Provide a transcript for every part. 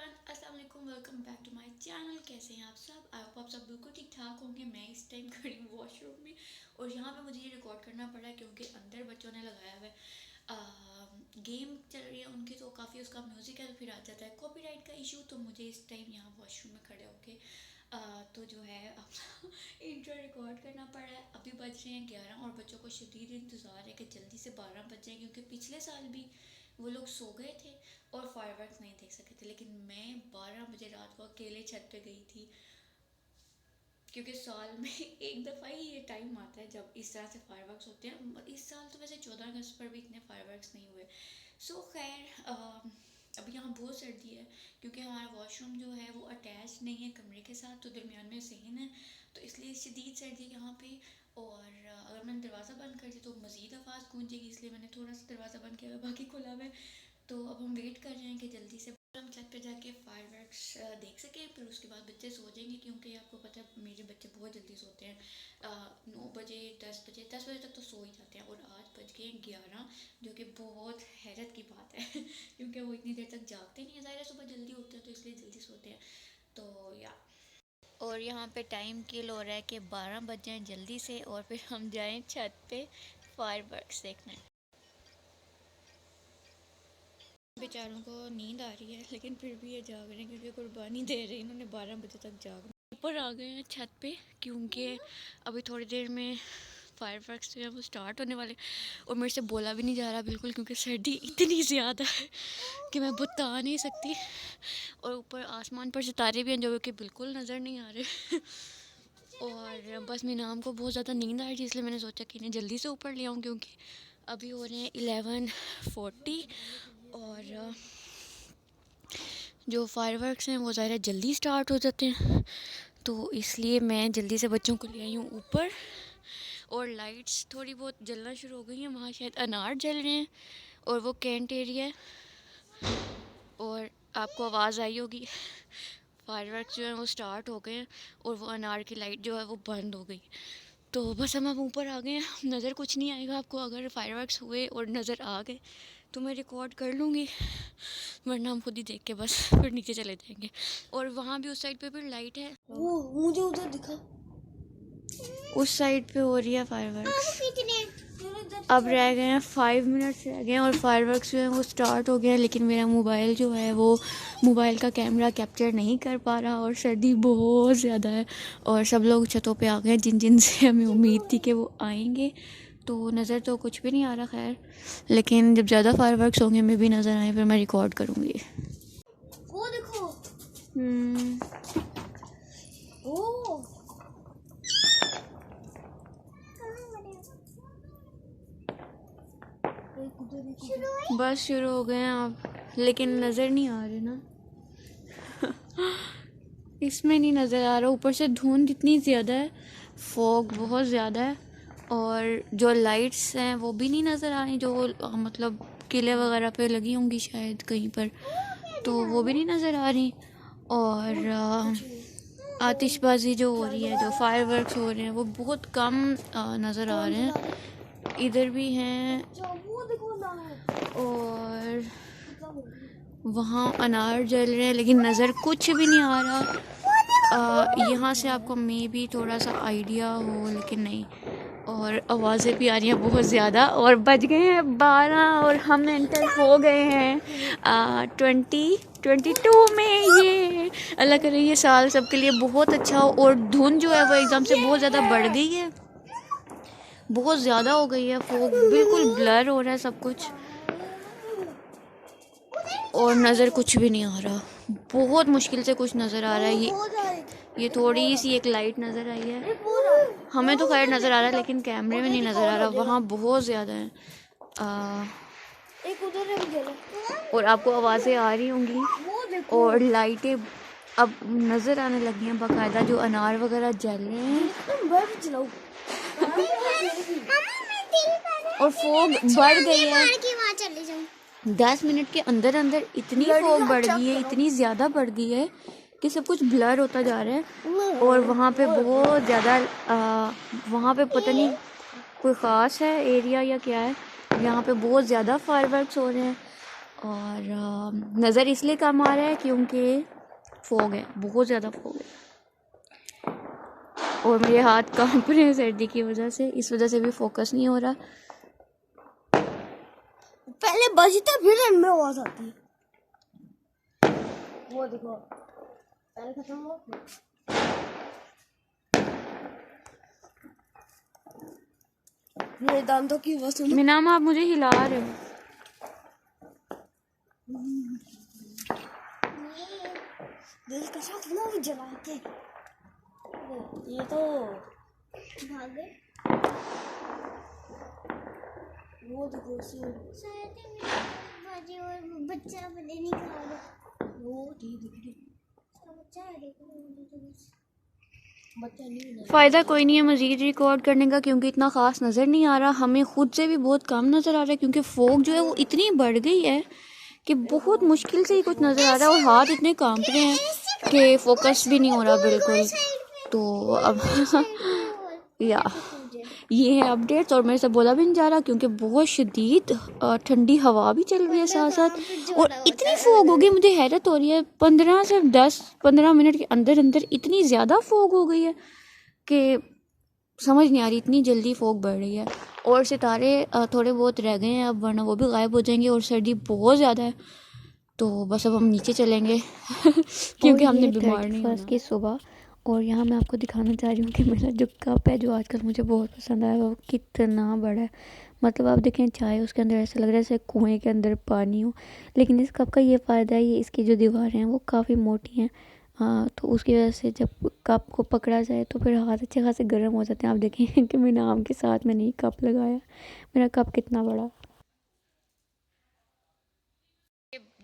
Everyone, अस्सलाम वालेकुम। Welcome back to my channel. कैसे हैं आप सब? आई होप आप सब बिल्कुल ठीक ठाक होंगे। मैं इस टाइम खड़ी हूँ वॉशरूम में और यहाँ पे मुझे ये रिकॉर्ड करना पड़ा है क्योंकि अंदर बच्चों ने लगाया हुआ है गेम चल रही है उनकी, तो काफ़ी उसका म्यूज़िक है तो फिर आ जाता है कॉपीराइट का इशू। तो मुझे इस टाइम यहाँ वॉशरूम में खड़े होके तो जो है अब इंट्रो रिकॉर्ड करना पड़ा है। अभी बज रहे हैं 11 और बच्चों को शदीद इंतज़ार है कि जल्दी से 12 बज जाए, क्योंकि पिछले साल भी वो लोग सो गए थे और फायरवर्क्स नहीं देख सके थे। लेकिन मैं 12 बजे रात को अकेले छत पे गई थी, क्योंकि साल में एक दफ़ा ही ये टाइम आता है जब इस तरह से फायरवर्क्स होते हैं। इस साल तो वैसे 14 अगस्त पर भी इतने फायरवर्क्स नहीं हुए। सो खैर अभी यहाँ बहुत सर्दी है क्योंकि हमारा वॉशरूम जो है वो अटैच नहीं है कमरे के साथ, तो दरमियान में सहन है, तो इसलिए शदीद सर्दी है यहाँ पे। और अगर मैंने दरवाज़ा बंद कर दिया तो मज़ीद आवाज़ गूंजेगी, इसलिए मैंने थोड़ा सा दरवाज़ा बंद किया हुआ, बाकी खुला हुआ है। तो अब हम वेट कर रहे हैं कि जल्दी से हम छत पे जाके फायरवर्क्स देख सकें, फिर उसके बाद बच्चे सो जाएंगे, क्योंकि आपको पता है मेरे बच्चे बहुत जल्दी सोते हैं। 9 बजे 10 बजे तक तो सो ही जाते हैं, और आज बज गए 11, जो कि बहुत हैरत की बात है क्योंकि वो इतनी देर तक जागते नहीं है। ज़ाहिर है सुबह जल्दी उठते हैं तो इसलिए जल्दी सोते हैं। तो या और यहाँ पे टाइम किल हो रहा है कि 12 बज जाएँ जल्दी से और फिर हम जाएँ छत पे फायरवर्क्स देखने। बेचारों को नींद आ रही है लेकिन फिर भी ये जाग रहे हैं क्योंकि कुर्बानी दे रहे हैं, इन्होंने 12 बजे तक जागना। ऊपर आ गए हैं छत पे क्योंकि अभी थोड़ी देर में फायरवर्क्स जो है वो स्टार्ट होने वाले, और मेरे से बोला भी नहीं जा रहा बिल्कुल, क्योंकि सर्दी इतनी ज़्यादा है कि मैं बता नहीं सकती। और ऊपर आसमान पर सितारे भी हैं जो कि बिल्कुल नज़र नहीं आ रहे और बस मेरे नाम को बहुत ज़्यादा नींद आ रही थी, इसलिए मैंने सोचा कि इन्हें जल्दी से ऊपर ले आऊँ, क्योंकि अभी हो रहे हैं 11:40 और जो फायरवर्क्स हैं वो ज़्यादा जल्दी स्टार्ट हो जाते हैं, तो इसलिए मैं जल्दी से बच्चों को ले आई हूँ ऊपर। और लाइट्स थोड़ी बहुत जलना शुरू हो गई हैं, वहाँ शायद अनार जल रहे हैं और वो कैंट एरिया है, और आपको आवाज़ आई होगी फायरवर्क्स जो है वो स्टार्ट हो गए हैं और वो अनार की लाइट जो है वो बंद हो गई। तो बस हम ऊपर आ गए हैं। नज़र कुछ नहीं आएगा आपको अगर फायरवर्क्स हुए और नज़र आ गए तो मैं रिकॉर्ड कर लूँगी, वरना हम खुद ही देख के बस फिर नीचे चले जाएंगे। और वहाँ भी उस साइड पे भी लाइट है, वो मुझे उधर दिखा, उस साइड पे हो रही है फायरवर्क्स। अब रह गए हैं 5 मिनट्स रह गए हैं और फायरवर्क्स जो है वो स्टार्ट हो गया है, लेकिन मेरा मोबाइल जो है वो मोबाइल का कैमरा कैप्चर नहीं कर पा रहा और सर्दी बहुत ज़्यादा है। और सब लोग छतों पे आ गए जिन जिन से हमें उम्मीद थी कि वो आएंगे, तो नज़र तो कुछ भी नहीं आ रहा। खैर, लेकिन जब ज़्यादा फायरवर्क्स होंगे मैं भी नज़र आए फिर मैं रिकॉर्ड करूँगी। वो देखो, वो बस शुरू हो गए हैं आप, लेकिन नज़र नहीं आ रहे ना इसमें नहीं नज़र आ रहा, ऊपर से धुंध इतनी ज़्यादा है, फॉग बहुत ज़्यादा है, और जो लाइट्स हैं वो भी नहीं नज़र आ रही, जो मतलब किले वगैरह पे लगी होंगी शायद कहीं पर, तो वो भी नहीं नज़र आ रही। और आतिशबाजी जो हो रही है, जो फायरवर्क्स हो रहे हैं वो बहुत कम नज़र आ रहे हैं। इधर भी हैं और वहाँ अनार जल रहे हैं, लेकिन नज़र कुछ भी नहीं आ रहा। यहाँ से आपको मे भी थोड़ा सा आइडिया हो, लेकिन नहीं। और आवाज़ें भी आ रही हैं बहुत ज़्यादा, और बज गए हैं 12 और हम एंटर हो गए हैं 2022 में। ये अल्लाह करे ये साल सबके लिए बहुत अच्छा हो। और धुंध जो है वो एकदम से बहुत ज़्यादा बढ़ गई है, बहुत ज़्यादा हो गई है, फोग बिल्कुल ब्लर हो रहा है सब कुछ, और नज़र कुछ भी नहीं आ रहा, बहुत मुश्किल से कुछ नज़र आ रहा है। ये थोड़ी सी एक लाइट नज़र आई है, हमें तो खैर नज़र आ रहा है लेकिन कैमरे में नहीं नज़र आ रहा, वहाँ बहुत ज़्यादा है। एक उधर है जला, और आपको आवाज़ें आ रही होंगी और लाइटें अब नज़र आने लगी हैं बाकायदा, जो अनार वगैरह जल रहे हैं और फोग बढ़ गई है। 10 मिनट के अंदर अंदर इतनी फोग बढ़ गई है, इतनी ज़्यादा बढ़ गई है कि सब कुछ ब्लर होता जा रहा है। और वहाँ पे बहुत ज़्यादा वहाँ पे पता नहीं कोई ख़ास है एरिया या क्या है, यहाँ पे बहुत ज़्यादा फायरवर्क्स हो रहे हैं। और नज़र इसलिए कम आ रहा है क्योंकि फॉग है, बहुत ज़्यादा फॉग है और मेरे हाथ कांप रहे हैं सर्दी की वजह से, इस वजह से भी फोकस नहीं हो रहा। पहले बजता फिर इनमें आवाज आती है। वो देखो पहले खत्म हो मेरे दांतों की आवाज सुनो। मिनाम आप मुझे हिला रहे हो। दिल का साथ ना वो जलाते। ये तो भाग गए। वो देखो शायद बाजी और बच्चा बने नहीं खा रहा। वो दिख रही बच्चा है, देखो बच्चा नहीं। फ़ायदा कोई नहीं है मज़ीद रिकॉर्ड करने का क्योंकि इतना ख़ास नज़र नहीं आ रहा, हमें ख़ुद से भी बहुत कम नज़र आ रहा है क्योंकि फ़ोग जो है वो इतनी बढ़ गई है कि बहुत मुश्किल से ही कुछ नज़र आ रहा है और हाथ इतने कांप रहे हैं कि फोकस भी नहीं हो रहा बिल्कुल। तो अब या ये है अपडेट्स और मेरे से बोला भी नहीं जा रहा क्योंकि बहुत शदीद ठंडी हवा भी चल रही है साथ साथ और इतनी फोग हो गई, मुझे हैरत हो रही है 15 से 10-15 मिनट के अंदर अंदर इतनी ज़्यादा फोग हो गई है कि समझ नहीं आ रही, इतनी जल्दी फोग बढ़ रही है। और सितारे थोड़े बहुत रह गए हैं अब, वरना वो भी गायब हो जाएंगे और सर्दी बहुत ज़्यादा है। तो बस अब हम नीचे चलेंगे क्योंकि हमने बीमार नहीं होना। की सुबह और यहाँ मैं आपको दिखाना चाह रही हूँ कि मेरा जो कप है जो आजकल मुझे बहुत पसंद आया वो कितना बड़ा है। मतलब आप देखें चाय उसके अंदर ऐसा लग रहा है जैसे कुएं के अंदर पानी हो, लेकिन इस कप का ये फ़ायदा है, ये इसकी जो दीवारें हैं वो काफ़ी मोटी हैं। तो उसकी वजह से जब कप को पकड़ा जाए तो फिर हाथ अच्छे खासे गर्म हो जाते हैं। आप देखें कि मेरे नाम के साथ मैंने ये कप लगाया, मेरा कप कितना बड़ा।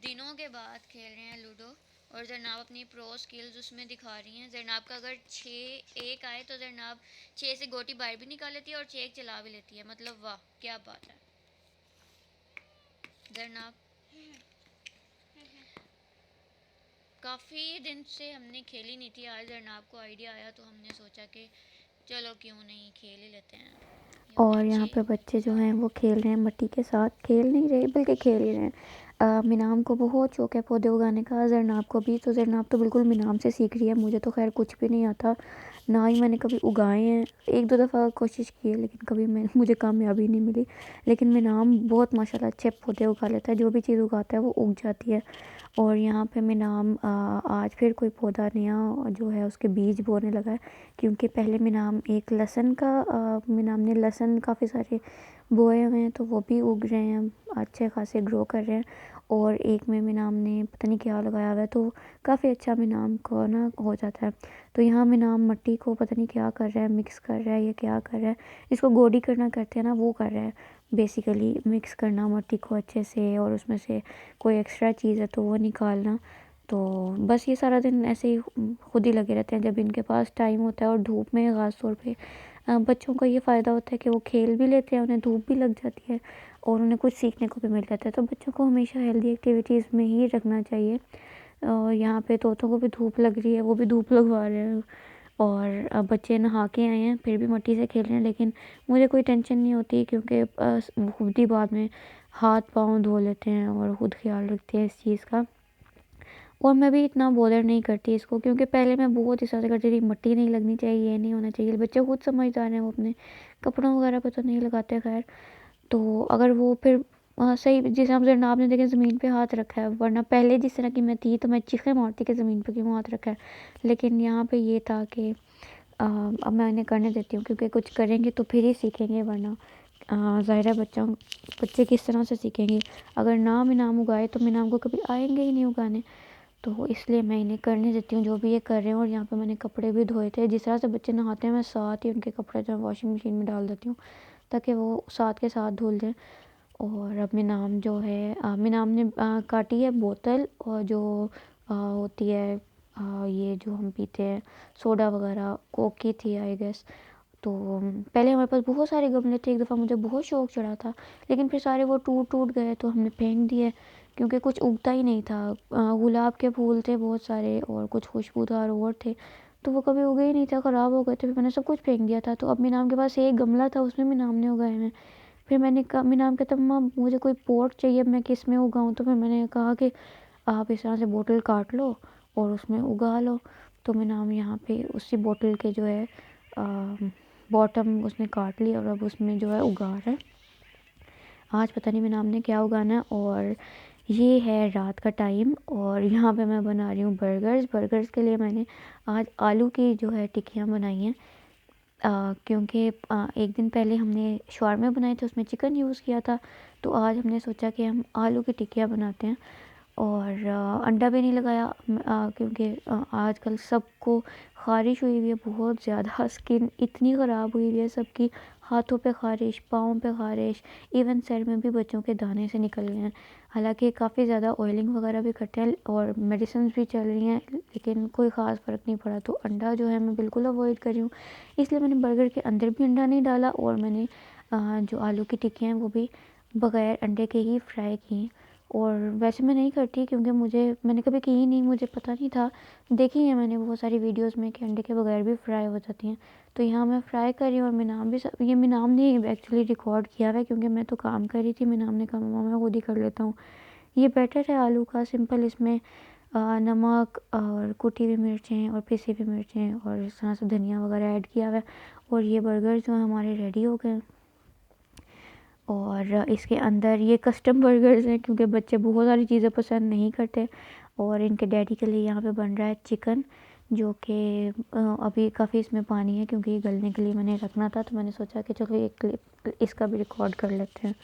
दिनों के बाद खेल रहे हैं लूडो और जरनाब अपनी प्रो स्किल्स उसमें दिखा रही हैं। जरनाब का अगर 6-1 आए तो जरनाब 6 से गोटी बाहर भी निकाल लेती है और 6 चला भी लेती है। मतलब वाह क्या बात है जरनाब। काफ़ी दिन से हमने खेली नहीं थी, आज जरनाब को आइडिया आया तो हमने सोचा कि चलो क्यों नहीं खेल ही लेते हैं। और यहाँ पे बच्चे जो हैं वो खेल रहे हैं मट्टी के साथ, खेल नहीं रहे बल्कि खेल ही रहे हैं। मिनाम को बहुत शौक है पौधे उगाने का, जरनाब को भी। तो जरनाब तो बिल्कुल मिनाम से सीख रही है, मुझे तो खैर कुछ भी नहीं आता, ना ही मैंने कभी उगाए हैं। 1-2 दफ़ा कोशिश की है लेकिन कभी मुझे कामयाबी नहीं मिली। लेकिन मिनाम बहुत माशाल्लाह अच्छे पौधे उगा लेता है, जो भी चीज़ उगाता है वो उग जाती है। और यहाँ पे मिनाम आज फिर कोई पौधा नया जो है उसके बीज बोने लगा है क्योंकि पहले मिनाम एक लहसुन का मिनाम ने लहसुन काफ़ी सारे बोए हुए हैं तो वो भी उग रहे हैं, अच्छे खासे ग्रो कर रहे हैं। और एक में मिनाम ने पता नहीं क्या लगाया हुआ है तो काफ़ी अच्छा मिनाम को ना हो जाता है। तो यहाँ मिनाम मट्टी को पता नहीं क्या कर रहा है, मिक्स कर रहा है या क्या कर रहा है, इसको गोडी करना करते हैं ना वो कर रहा है बेसिकली, मिक्स करना मट्टी को अच्छे से और उसमें से कोई एक्स्ट्रा चीज़ है तो वो निकालना। तो बस ये सारा दिन ऐसे ही खुद ही लगे रहते हैं जब इनके पास टाइम होता है। और धूप में ख़ास तौर पे बच्चों का ये फ़ायदा होता है कि वो खेल भी लेते हैं, उन्हें धूप भी लग जाती है और उन्हें कुछ सीखने को भी मिल जाता है। तो बच्चों को हमेशा हेल्दी एक्टिविटीज़ में ही रखना चाहिए। यहाँ पे तोतों को भी धूप लग रही है, वो भी धूप लगवा रहे हैं और अब बच्चे नहा के आए हैं फिर भी मट्टी से खेल रहे हैं। लेकिन मुझे कोई टेंशन नहीं होती क्योंकि खुद ही बाद में हाथ पाँव धो लेते हैं और ख़ुद ख्याल रखते हैं इस चीज़ का। और मैं भी इतना बॉदर नहीं करती इसको क्योंकि पहले मैं बहुत ही ज़्यादा करती थी, मट्टी नहीं लगनी चाहिए, ये नहीं होना चाहिए। बच्चे खुद समझदार हैं, वो अपने कपड़ों वगैरह पे तो नहीं लगाते खैर। तो अगर वो फिर सही जैसे हम जरनाब ने देखें ज़मीन पे हाथ रखा है, वरना पहले जिस तरह की मैं थी तो मैं चीखें मारती कि ज़मीन पे क्यों हाथ रखा है। लेकिन यहाँ पे ये था कि अब मैं इन्हें करने देती हूँ क्योंकि कुछ करेंगे तो फिर ही सीखेंगे, वरना ज़ाहिर है बच्चे किस तरह से सीखेंगे। अगर नाम इनाम उगाए तो मिनाम को कभी आएंगे ही नहीं उगाने, तो इसलिए मैं इन्हें करने देती हूँ जो भी ये कर रहे हैं। और यहाँ पे मैंने कपड़े भी धोए थे, जिस तरह से बच्चे नहाते हैं मैं साथ ही उनके कपड़े जो वॉशिंग मशीन में डाल देती हूँ ताकि वो साथ के साथ धुल जाएँ। और अब मिनाम जो है मिनाम ने काटी है बोतल और जो होती है ये जो हम पीते हैं सोडा वगैरह, कोक की थी आई गेस। तो पहले हमारे पास बहुत सारे गमले थे, एक दफ़ा मुझे बहुत शौक़ चढ़ा था लेकिन फिर सारे वो टूट गए तो हमने फेंक दिए क्योंकि कुछ उगता ही नहीं था। गुलाब के फूल थे बहुत सारे और कुछ खुशबूदार और थे तो वो कभी उगे ही नहीं था, ख़राब हो गए थे, फिर मैंने सब कुछ फेंक दिया था। तो अब मिनाम के पास एक गमला था उसमें मिनाम ने उगाए हैं, फिर मैंने कहा, मेरा नाम कहता मम्मा मुझे कोई पॉट चाहिए, मैं किस में उगाऊँ। तो फिर मैंने कहा कि आप इस तरह से बोतल काट लो और उसमें उगा लो। तो मेरा नाम यहाँ पे उसी बोतल के जो है बॉटम उसने काट लिया और अब उसमें जो है उगा रहा है। आज पता नहीं मेरा नाम ने क्या उगाना है। और ये है रात का टाइम और यहाँ पे मैं बना रही हूँ बर्गर्स के लिए मैंने आज आलू की जो है टिक्कियाँ बनाई हैं। क्योंकि एक दिन पहले हमने शवारमे बनाए थे, उसमें चिकन यूज़ किया था, तो आज हमने सोचा कि हम आलू की टिक्कियाँ बनाते हैं। और अंडा भी नहीं लगाया क्योंकि आजकल सबको ख़ारिश हुई हुई है बहुत ज़्यादा। स्किन इतनी ख़राब हुई हुई है सबकी, हाथों पे ख़ारिश, पाँव पे ख़ारिश, इवन सर में भी बच्चों के दाने से निकल गए हैं। हालांकि काफ़ी ज़्यादा ऑयलिंग वगैरह भी करते हैं और मेडिसिन भी चल रही हैं, लेकिन कोई ख़ास फ़र्क नहीं पड़ा। तो अंडा जो है मैं बिल्कुल अवॉइड कर रही हूँ, इसलिए मैंने बर्गर के अंदर भी अंडा नहीं डाला और मैंने जो आलू की टिक्कियाँ हैं वो भी बग़ैर अंडे के ही फ्राई की। और वैसे मैं नहीं करती क्योंकि मैंने कभी की ही नहीं, मुझे पता नहीं था। देखी है मैंने बहुत सारी वीडियोस में कि अंडे के बगैर भी फ्राई हो जाती हैं। तो यहाँ मैं फ्राई कर रही हूँ और मेरा नाम भी ये मेरा नाम ने एक्चुअली रिकॉर्ड किया हुआ है क्योंकि मैं तो काम कर रही थी। मेरा नाम ने कहा मम्मा मैं खुद ही कर लेता हूँ। ये बैटर है आलू का सिंपल, इसमें नमक और कुटी हुई मिर्चें और पिसी हुई मिर्चें और इस तरह से धनिया वगैरह ऐड किया हुआ है। और ये बर्गर जो है हमारे रेडी हो गए। और इसके अंदर ये कस्टम बर्गर्स हैं क्योंकि बच्चे बहुत सारी चीज़ें पसंद नहीं करते। और इनके डैडी के लिए यहाँ पे बन रहा है चिकन, जो कि अभी काफ़ी इसमें पानी है क्योंकि ये गलने के लिए मैंने रखना था। तो मैंने सोचा कि चलो एक क्लिप इसका भी रिकॉर्ड कर लेते हैं।